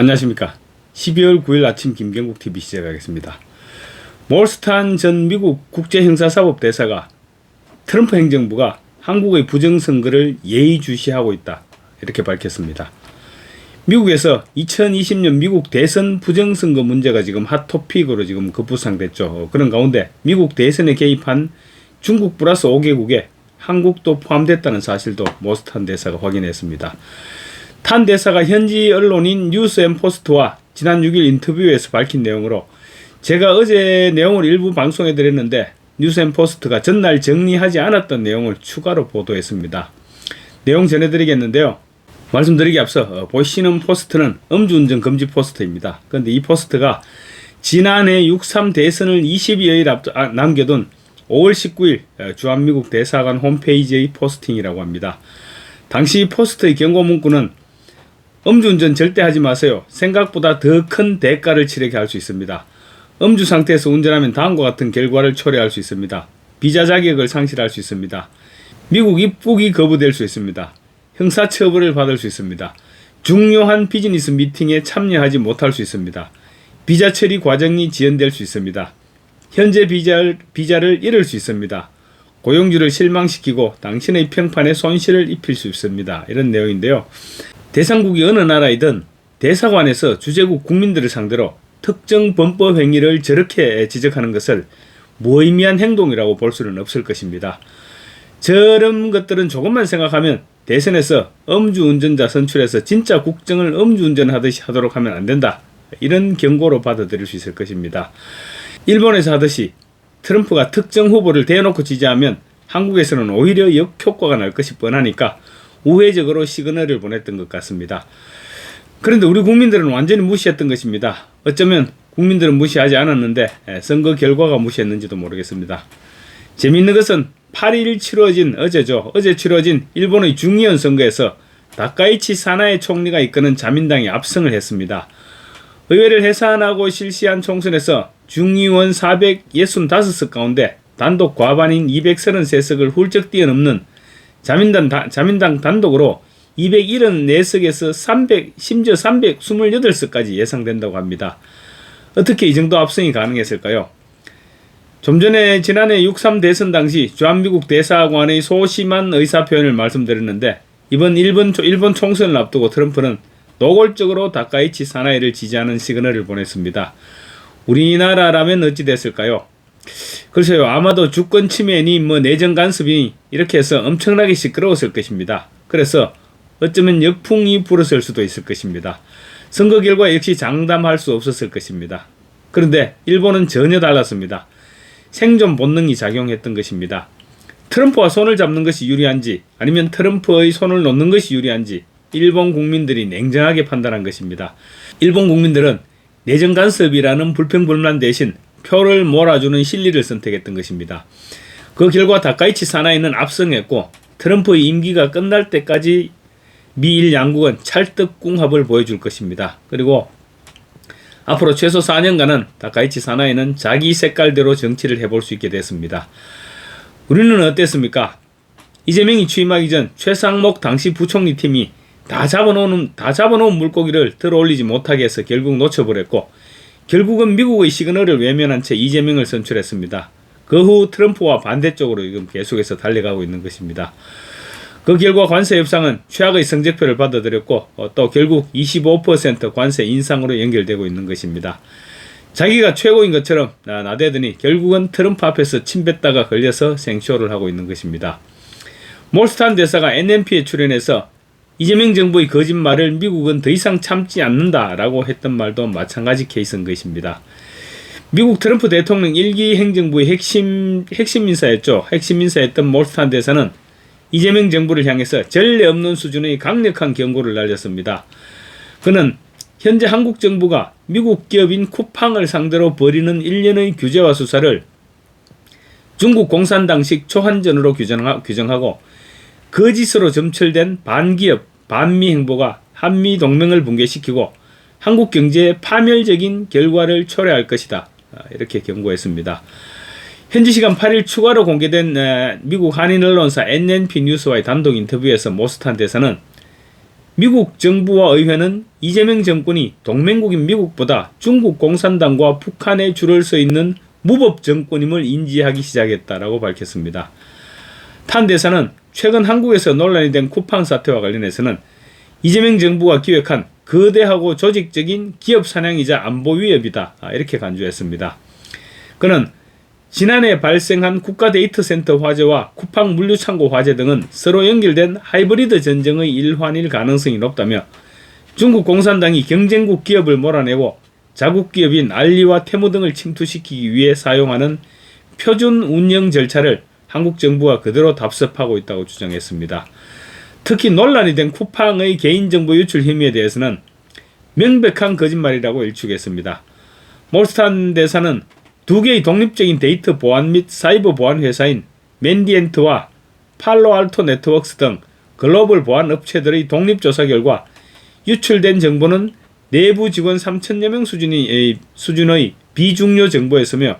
안녕하십니까. 12월 9일 아침 김경국TV 시작하겠습니다. 몰스탄 전 미국 국제형사사법대사가 트럼프 행정부가 한국의 부정선거를 예의주시하고 있다, 이렇게 밝혔습니다. 미국에서 2020년 미국 대선 부정선거 문제가 지금 핫토픽으로 지금 급부상됐죠. 그런 가운데 미국 대선에 개입한 중국 플러스 5개국에 한국도 포함됐다는 사실도 몰스탄 대사가 확인했습니다. 탄 대사가 현지 언론인 뉴스앤포스트와 지난 6일 인터뷰에서 밝힌 내용으로, 제가 어제 내용을 일부 방송해 드렸는데 뉴스앤포스트가 전날 정리하지 않았던 내용을 추가로 보도했습니다. 내용 전해드리겠는데요. 말씀드리기 앞서 보시는 포스트는 음주운전 금지 포스트입니다. 그런데 이 포스트가 지난해 6.3 대선을 22여일 남겨둔 5월 19일 주한미국 대사관 홈페이지의 포스팅이라고 합니다. 당시 포스트의 경고 문구는 음주운전 절대 하지 마세요. 생각보다 더 큰 대가를 치르게 할 수 있습니다. 음주 상태에서 운전하면 다음과 같은 결과를 초래할 수 있습니다. 비자 자격을 상실할 수 있습니다. 미국 입국이 거부될 수 있습니다. 형사처벌을 받을 수 있습니다. 중요한 비즈니스 미팅에 참여하지 못할 수 있습니다. 비자 처리 과정이 지연될 수 있습니다. 현재 비자를 잃을 수 있습니다. 고용주를 실망시키고 당신의 평판에 손실을 입힐 수 있습니다. 이런 내용인데요. 대상국이 어느 나라이든 대사관에서 주재국 국민들을 상대로 특정 범법 행위를 저렇게 지적하는 것을 무의미한 행동이라고 볼 수는 없을 것입니다. 저런 것들은 조금만 생각하면 대선에서 음주운전자 선출해서 진짜 국정을 음주운전하듯이 하도록 하면 안 된다, 이런 경고로 받아들일 수 있을 것입니다. 일본에서 하듯이 트럼프가 특정 후보를 대놓고 지지하면 한국에서는 오히려 역효과가 날 것이 뻔하니까 우회적으로 시그널을 보냈던 것 같습니다. 그런데 우리 국민들은 완전히 무시했던 것입니다. 어쩌면 국민들은 무시하지 않았는데 선거 결과가 무시했는지도 모르겠습니다. 재미있는 것은 8일 치러진 어제 치러진 일본의 중의원 선거에서 다카이치 사나에 총리가 이끄는 자민당이 압승을 했습니다. 의회를 해산하고 실시한 총선에서 중의원 465석 가운데 단독 과반인 233석을 훌쩍 뛰어넘는 자민당 단독으로 274석에서 심지어 328석까지 예상된다고 합니다. 어떻게 이 정도 압승이 가능했을까요? 좀 전에 지난해 6.3 대선 당시 주한미국 대사관의 소심한 의사표현을 말씀드렸는데, 이번 일본 총선을 앞두고 트럼프는 노골적으로 다카이치 사나이를 지지하는 시그널을 보냈습니다. 우리나라라면 어찌 됐을까요? 글쎄요, 아마도 주권 침해니 내정 간섭이 이렇게 해서 엄청나게 시끄러웠을 것입니다. 그래서 어쩌면 역풍이 불었을 수도 있을 것입니다. 선거 결과 역시 장담할 수 없었을 것입니다. 그런데 일본은 전혀 달랐습니다. 생존 본능이 작용했던 것입니다. 트럼프와 손을 잡는 것이 유리한지 아니면 트럼프의 손을 놓는 것이 유리한지 일본 국민들이 냉정하게 판단한 것입니다. 일본 국민들은 내정 간섭이라는 불평불만 대신 표를 몰아주는 실리를 선택했던 것입니다. 그 결과 다카이치 사나이는 압승했고 트럼프의 임기가 끝날 때까지 미일 양국은 찰떡궁합을 보여줄 것입니다. 그리고 앞으로 최소 4년간은 다카이치 사나이는 자기 색깔대로 정치를 해볼 수 있게 됐습니다. 우리는 어땠습니까? 이재명이 취임하기 전 최상목 당시 부총리 팀이 다 잡아놓은 물고기를 들어올리지 못하게 해서 결국 놓쳐버렸고, 결국은 미국의 시그널을 외면한 채 이재명을 선출했습니다. 그 후 트럼프와 반대쪽으로 지금 계속해서 달려가고 있는 것입니다. 그 결과 관세 협상은 최악의 성적표를 받아들였고 또 결국 25% 관세 인상으로 연결되고 있는 것입니다. 자기가 최고인 것처럼 나대더니 결국은 트럼프 앞에서 침뱉다가 걸려서 생쇼를 하고 있는 것입니다. 몰스탄 대사가 NNP에 출연해서 이재명 정부의 거짓말을 미국은 더 이상 참지 않는다라고 했던 말도 마찬가지 케이스인 것입니다. 미국 트럼프 대통령 1기 행정부의 핵심 인사였죠. 핵심 인사였던 몰스탄 대사는 이재명 정부를 향해서 전례 없는 수준의 강력한 경고를 날렸습니다. 그는 현재 한국 정부가 미국 기업인 쿠팡을 상대로 벌이는 일련의 규제와 수사를 중국 공산당식 초한전으로 규정하고 거짓으로 점철된 반기업, 반미 행보가 한미 동맹을 붕괴시키고 한국 경제에 파멸적인 결과를 초래할 것이다, 이렇게 경고했습니다. 현지 시간 8일 추가로 공개된 미국 한인 언론사 NNP 뉴스와의 단독 인터뷰에서 몰스탄 대사는 미국 정부와 의회는 이재명 정권이 동맹국인 미국보다 중국 공산당과 북한에 줄을 서 있는 무법 정권임을 인지하기 시작했다라고 밝혔습니다. 탄 대사는 최근 한국에서 논란이 된 쿠팡 사태와 관련해서는 이재명 정부가 기획한 거대하고 조직적인 기업 사냥이자 안보 위협이다, 이렇게 간주했습니다. 그는 지난해 발생한 국가 데이터 센터 화재와 쿠팡 물류창고 화재 등은 서로 연결된 하이브리드 전쟁의 일환일 가능성이 높다며 중국 공산당이 경쟁국 기업을 몰아내고 자국 기업인 알리와 테무 등을 침투시키기 위해 사용하는 표준 운영 절차를 한국 정부가 그대로 답습하고 있다고 주장했습니다. 특히 논란이 된 쿠팡의 개인정보 유출 혐의에 대해서는 명백한 거짓말이라고 일축했습니다. 몰스탄 대사는 두 개의 독립적인 데이터 보안 및 사이버 보안 회사인 맨디엔트와 팔로알토 네트워크스 등 글로벌 보안 업체들의 독립조사 결과 유출된 정보는 내부 직원 3천여 명 수준의 비중요 정보였으며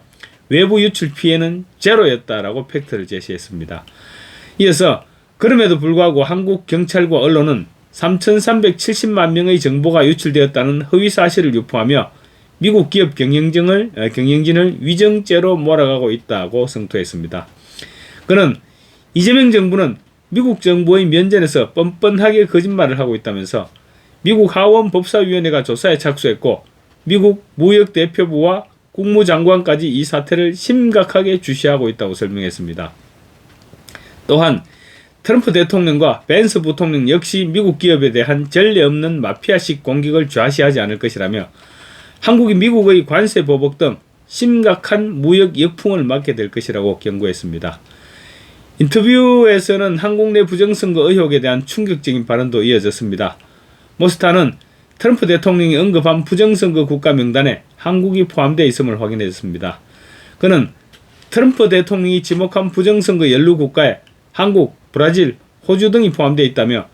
외부 유출 피해는 제로였다라고 팩트를 제시했습니다. 이어서 그럼에도 불구하고 한국 경찰과 언론은 3,370만 명의 정보가 유출되었다는 허위 사실을 유포하며 미국 기업 경영진을 위정죄로 몰아가고 있다고 성토했습니다. 그는 이재명 정부는 미국 정부의 면전에서 뻔뻔하게 거짓말을 하고 있다면서 미국 하원 법사위원회가 조사에 착수했고 미국 무역대표부와 국무장관까지 이 사태를 심각하게 주시하고 있다고 설명했습니다. 또한 트럼프 대통령과 벤스 부통령 역시 미국 기업에 대한 전례 없는 마피아식 공격을 좌시하지 않을 것이라며 한국이 미국의 관세 보복 등 심각한 무역 역풍을 맞게 될 것이라고 경고했습니다. 인터뷰에서는 한국 내 부정선거 의혹에 대한 충격적인 발언도 이어졌습니다. 모스타는 트럼프 대통령이 언급한 부정선거 국가 명단에 한국이 포함되어 있음을 확인했습니다. 그는 트럼프 대통령이 지목한 부정선거 연루 국가에 한국, 브라질, 호주 등이 포함되어 있다며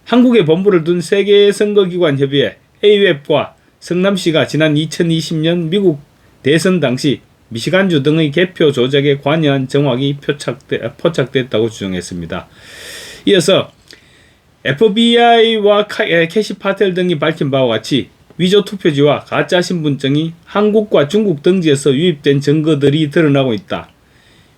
한국에 본부를 둔 세계선거기관협의회 AWEB과 성남시가 지난 2020년 미국 대선 당시 미시간주 등의 개표 조작에 관여한 정황이 포착됐다고 주장했습니다. 이어서 FBI와 캐시파텔 등이 밝힌 바와 같이 위조 투표지와 가짜 신분증이 한국과 중국 등지에서 유입된 증거들이 드러나고 있다.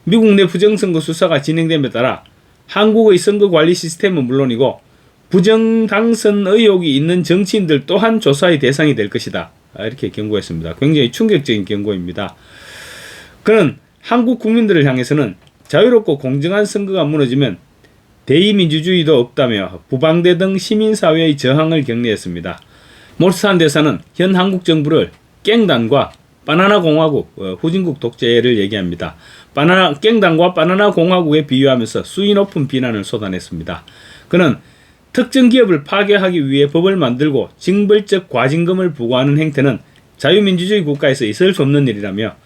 미국 내 부정선거 수사가 진행됨에 따라 한국의 선거관리 시스템은 물론이고 부정 당선 의혹이 있는 정치인들 또한 조사의 대상이 될 것이다, 이렇게 경고했습니다. 굉장히 충격적인 경고입니다. 그는 한국 국민들을 향해서는 자유롭고 공정한 선거가 무너지면 대의민주주의도 없다며 부방대 등 시민사회의 저항을 격려했습니다. 몰스탄 대사는 현 한국 정부를 깽단과 바나나 공화국, 후진국 독재를 얘기합니다. 깽단과 바나나 공화국에 비유하면서 수위 높은 비난을 쏟아냈습니다. 그는 특정 기업을 파괴하기 위해 법을 만들고 징벌적 과징금을 부과하는 행태는 자유민주주의 국가에서 있을 수 없는 일이라며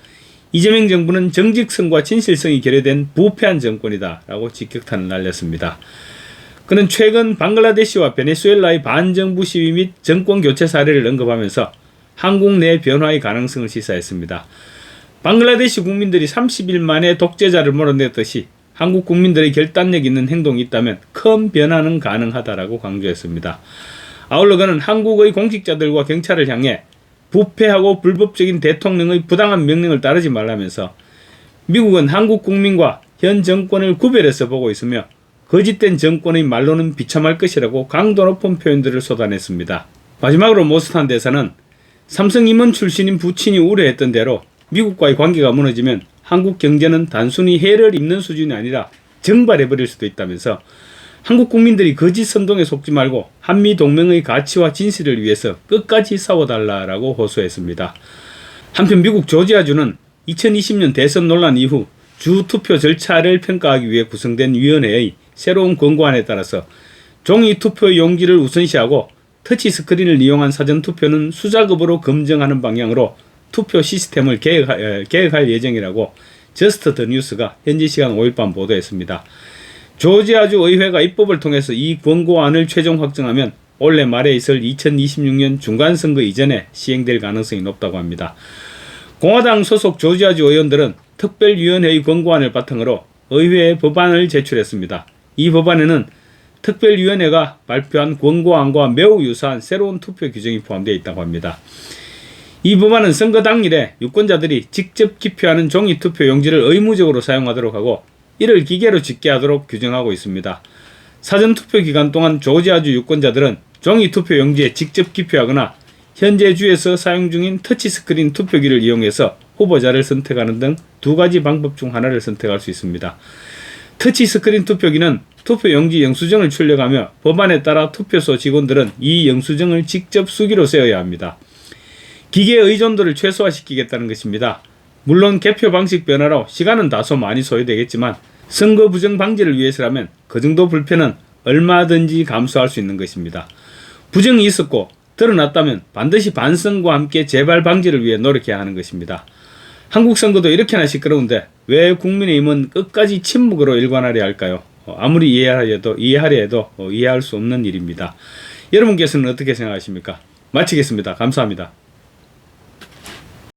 이재명 정부는 정직성과 진실성이 결여된 부패한 정권이다 라고 직격탄을 날렸습니다. 그는 최근 방글라데시와 베네수엘라의 반정부 시위 및 정권 교체 사례를 언급하면서 한국 내 변화의 가능성을 시사했습니다. 방글라데시 국민들이 30일 만에 독재자를 몰아냈듯이 한국 국민들의 결단력 있는 행동이 있다면 큰 변화는 가능하다라고 강조했습니다. 아울러 그는 한국의 공직자들과 경찰을 향해 부패하고 불법적인 대통령의 부당한 명령을 따르지 말라면서 미국은 한국 국민과 현 정권을 구별해서 보고 있으며 거짓된 정권의 말로는 비참할 것이라고 강도 높은 표현들을 쏟아냈습니다. 마지막으로 모스탄 대사는 삼성 임원 출신인 부친이 우려했던 대로 미국과의 관계가 무너지면 한국 경제는 단순히 해를 입는 수준이 아니라 증발해버릴 수도 있다면서 한국 국민들이 거짓 선동에 속지 말고 한미 동맹의 가치와 진실을 위해서 끝까지 싸워달라라고 호소했습니다. 한편 미국 조지아주는 2020년 대선 논란 이후 주 투표 절차를 평가하기 위해 구성된 위원회의 새로운 권고안에 따라서 종이 투표 용지를 우선시하고 터치스크린을 이용한 사전투표는 수작업으로 검증하는 방향으로 투표 시스템을 계획할 예정이라고 저스트 더 뉴스가 현지 시간 5일 밤 보도했습니다. 조지아주 의회가 입법을 통해서 이 권고안을 최종 확정하면 올해 말에 있을 2026년 중간선거 이전에 시행될 가능성이 높다고 합니다. 공화당 소속 조지아주 의원들은 특별위원회의 권고안을 바탕으로 의회에 법안을 제출했습니다. 이 법안에는 특별위원회가 발표한 권고안과 매우 유사한 새로운 투표 규정이 포함되어 있다고 합니다. 이 법안은 선거 당일에 유권자들이 직접 기표하는 종이 투표 용지를 의무적으로 사용하도록 하고 이를 기계로 집계하도록 규정하고 있습니다. 사전투표 기간 동안 조지아주 유권자들은 종이 투표 용지에 직접 기표하거나 현재 주에서 사용 중인 터치스크린 투표기를 이용해서 후보자를 선택하는 등 두 가지 방법 중 하나를 선택할 수 있습니다. 터치스크린 투표기는 투표용지 영수증을 출력하며 법안에 따라 투표소 직원들은 이 영수증을 직접 수기로 세어야 합니다. 기계 의존도를 최소화시키겠다는 것입니다. 물론 개표 방식 변화로 시간은 다소 많이 소요되겠지만 선거 부정 방지를 위해서라면 그 정도 불편은 얼마든지 감수할 수 있는 것입니다. 부정이 있었고 드러났다면 반드시 반성과 함께 재발 방지를 위해 노력해야 하는 것입니다. 한국 선거도 이렇게나 시끄러운데 왜 국민의힘은 끝까지 침묵으로 일관하려 할까요? 아무리 이해하려 해도 이해할 수 없는 일입니다. 여러분께서는 어떻게 생각하십니까? 마치겠습니다. 감사합니다.